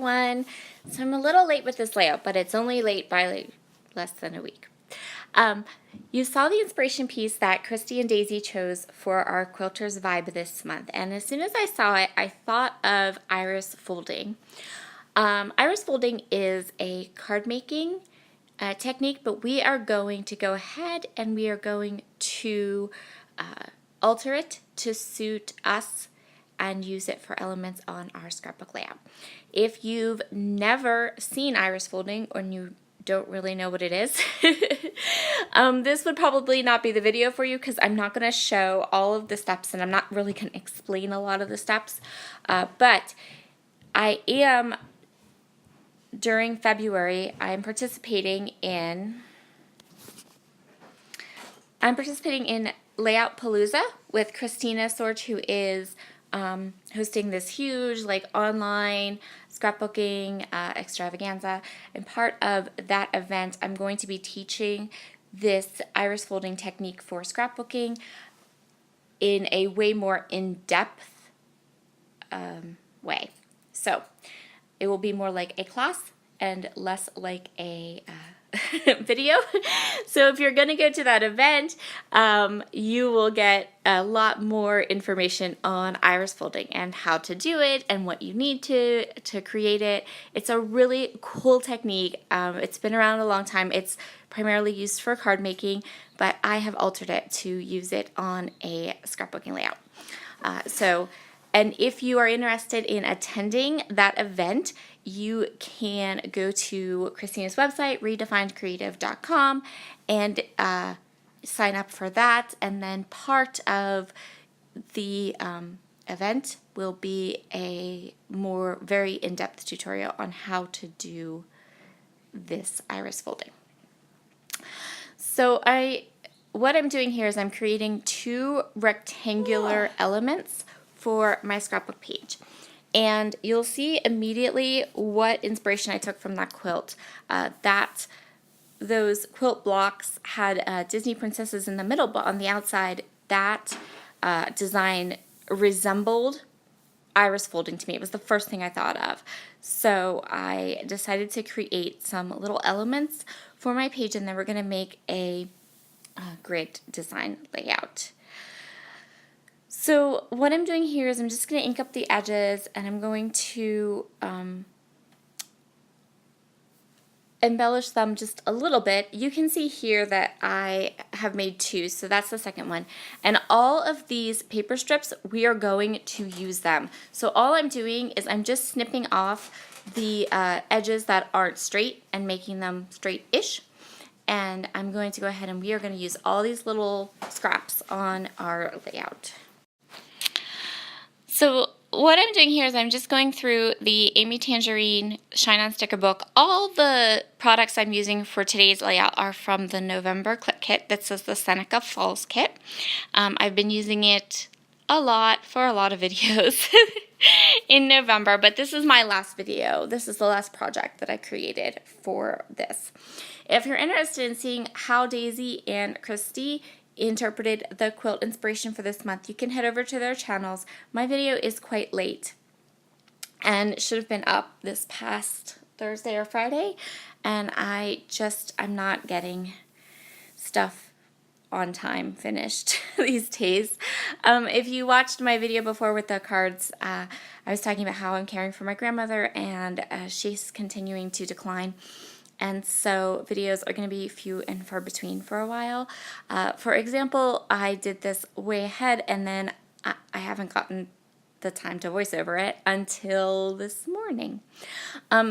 everyone. So I'm a little late with this layout, but it's only late by like less than a week. You saw the inspiration piece that Christy and Daisy chose for our Quilters vibe this month, and as soon as I saw it, I thought of iris folding. Iris folding is a card making technique, but we are going to go ahead and we are going to alter it to suit us and use it for elements on our scrapbook layout. If you've never seen iris folding or you don't really know what it is, this would probably not be the video for you because I'm not going to show all of the steps and I'm not really going to explain a lot of the steps, but I am, during February, I'm participating in Layout Palooza with Christina Sorge, who is hosting this huge online scrapbooking extravaganza. And part of that event, I'm going to be teaching this iris folding technique for scrapbooking in a way more in-depth way. So it will be more like a class and less like a video. So if you're going to go to that event, you will get a lot more information on iris folding and how to do it and what you need to create it. It's a really cool technique. It's been around a long time. It's primarily used for card making, but I have altered it to use it on a scrapbooking layout. And if you are interested in attending that event, you can go to Christina's website, redefinedcreative.com, and sign up for that. And then part of the event will be a very in-depth tutorial on how to do this iris folding. So what I'm doing here is I'm creating two rectangular elements for my scrapbook page. And you'll see immediately what inspiration I took from that quilt. Those quilt blocks had Disney princesses in the middle, but on the outside, that design resembled iris folding to me. It was the first thing I thought of. So I decided to create some little elements for my page, and then we're going to make a grid design layout. So what I'm doing here is I'm just going to ink up the edges, and I'm going to embellish them just a little bit. You can see here that I have made two, so that's the second one. And all of these paper strips, we are going to use them. So all I'm doing is I'm just snipping off the edges that aren't straight and making them straight-ish. And I'm going to go ahead and we are going to use all these little scraps on our layout. So what I'm doing here is I'm just going through the Amy Tangerine Shine On Sticker book. All the products I'm using for today's layout are from the November Clique kit. This is the Seneca Falls kit. I've been using it a lot for a lot of videos in November, but this is my last video. This is the last project that I created for this. If you're interested in seeing how Daisy and Christy interpreted the quilt inspiration for this month, you can head over to their channels. My video is quite late and should have been up this past Thursday or Friday, and I'm not getting stuff on time finished these days. If you watched my video before with the cards, I was talking about how I'm caring for my grandmother, and she's continuing to decline. And so videos are going to be few and far between for a while. For example, I did this way ahead, and then I haven't gotten the time to voice over it until this morning.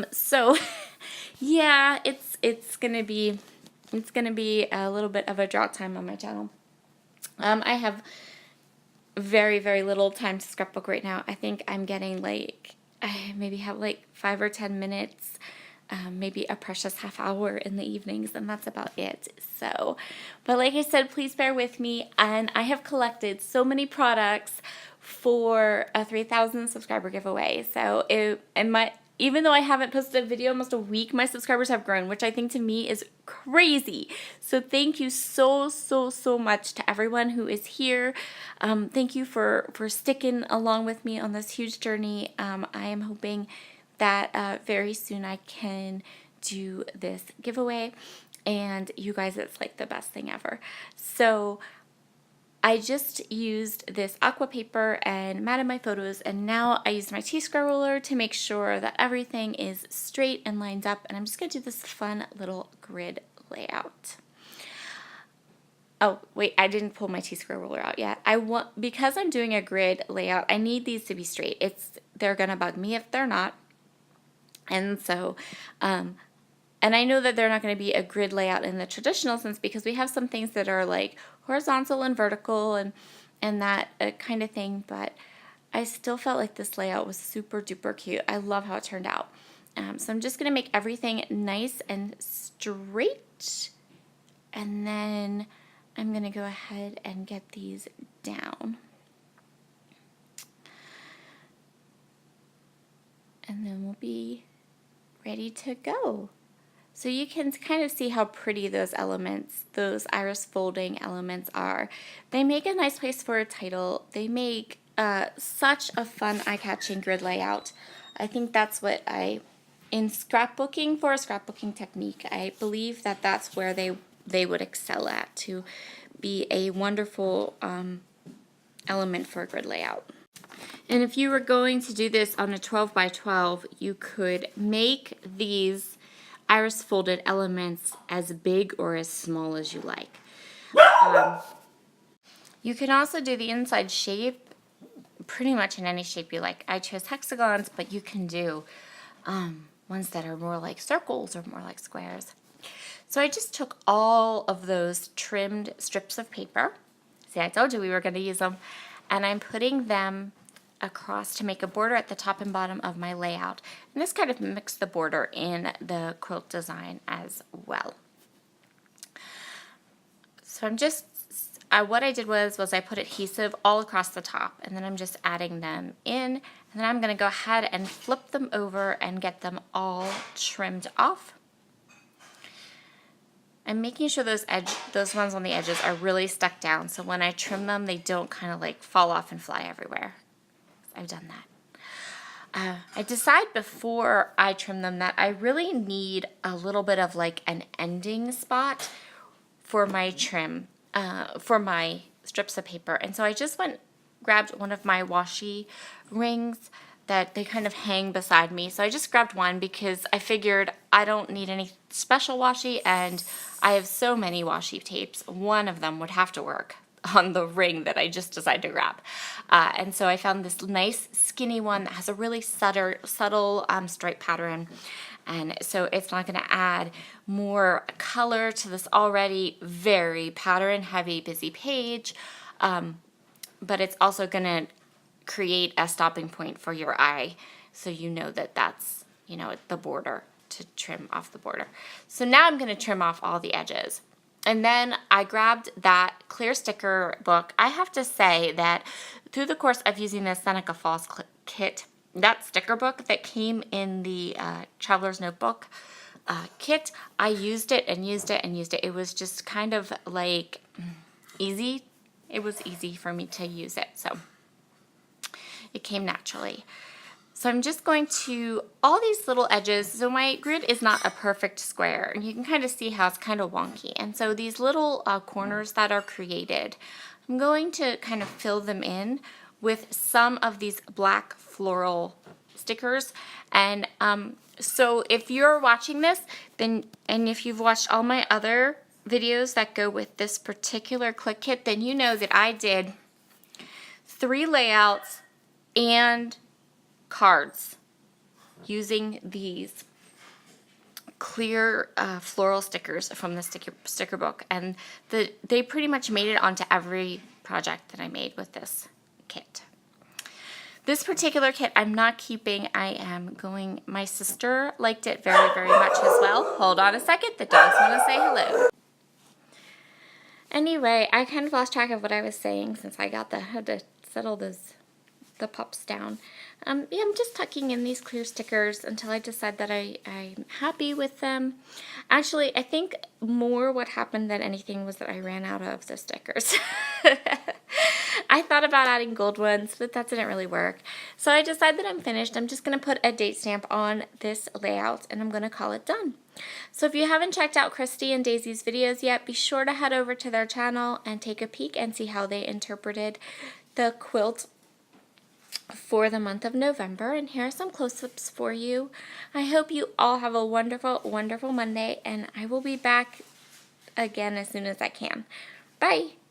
So yeah, it's gonna be a little bit of a drought time on my channel. I have very, very little time to scrapbook right now. I think I'm getting I maybe have 5 or 10 minutes. Maybe a precious half hour in the evenings, and that's about it. So, but like I said, please bear with me, and I have collected so many products for a 3,000 subscriber giveaway. So even though I haven't posted a video almost a week, my subscribers have grown, which I think to me is crazy. So thank you so much to everyone who is here. Thank you for sticking along with me on this huge journey. I am hoping that very soon I can do this giveaway, and you guys, it's like the best thing ever. So I just used this aqua paper and matted my photos, and now I use my T-square ruler to make sure that everything is straight and lined up, and I'm just going to do this fun little grid layout. Oh, wait, I didn't pull my T-square ruler out yet. Because I'm doing a grid layout, I need these to be straight. They're going to bug me if they're not. And so, and I know that they're not going to be a grid layout in the traditional sense, because we have some things that are like horizontal and vertical and that kind of thing, but I still felt like this layout was super duper cute. I love how it turned out. So I'm just going to make everything nice and straight, and then I'm going to go ahead and get these down. And then we'll be ready to go. So you can kind of see how pretty those elements, those iris folding elements are. They make a nice place for a title. They make such a fun eye-catching grid layout. I think that's what in scrapbooking, for a scrapbooking technique, I believe that that's where they would excel at, to be a wonderful element for a grid layout. And if you were going to do this on a 12 by 12, you could make these iris folded elements as big or as small as you like. You can also do the inside shape pretty much in any shape you like. I chose hexagons, but you can do ones that are more like circles or more like squares. So I just took all of those trimmed strips of paper. See, I told you we were going to use them. And I'm putting them across to make a border at the top and bottom of my layout. And this kind of mimics the border in the quilt design as well. So I'm just, what I did was I put adhesive all across the top, and then I'm just adding them in, and then I'm going to go ahead and flip them over and get them all trimmed off. I'm making sure those ones on the edges are really stuck down, so when I trim them, they don't kind of like fall off and fly everywhere. I've done that. I decide before I trim them that I really need a little bit of like an ending spot for my trim, for my strips of paper. And so I just grabbed one of my washi rings that they kind of hang beside me. So I just grabbed one because I figured I don't need any special washi, and I have so many washi tapes. One of them would have to work on the ring that I just decided to grab. And so I found this nice skinny one that has a really subtle stripe pattern. And so it's not going to add more color to this already very pattern heavy busy page, but it's also going to create a stopping point for your eye, so you know that that's, you know, the border, to trim off the border. So now I'm going to trim off all the edges. And then I grabbed that clear sticker book. I have to say that through the course of using the Seneca Falls kit, that sticker book that came in the Traveler's Notebook kit, I used it and used it and used it. It was just kind of like easy. It was easy for me to use it, so it came naturally. So I'm just going to, all these little edges, so my grid is not a perfect square, and you can kind of see how it's kind of wonky. And so these little corners that are created, I'm going to kind of fill them in with some of these black floral stickers. And so if you're watching this, then, and if you've watched all my other videos that go with this particular Clique kit, then you know that I did 3 layouts and cards using these clear floral stickers from the sticker book, and they pretty much made it onto every project that I made with this kit. This particular kit I'm not keeping. I am going, my sister liked it very, very much as well. Hold on a second, the dogs want to say hello. Anyway, I kind of lost track of what I was saying since I had to settle the pups down. Yeah, I'm just tucking in these clear stickers until I decide that I'm happy with them. Actually, I think more what happened than anything was that I ran out of the stickers. I thought about adding gold ones, but that didn't really work. So I decided that I'm finished. I'm just going to put a date stamp on this layout, and I'm going to call it done. So if you haven't checked out Christy and Daisy's videos yet, be sure to head over to their channel and take a peek and see how they interpreted the quilt for the month of November. And here are some close-ups for you. I hope you all have a wonderful, wonderful Monday, and I will be back again as soon as I can. Bye!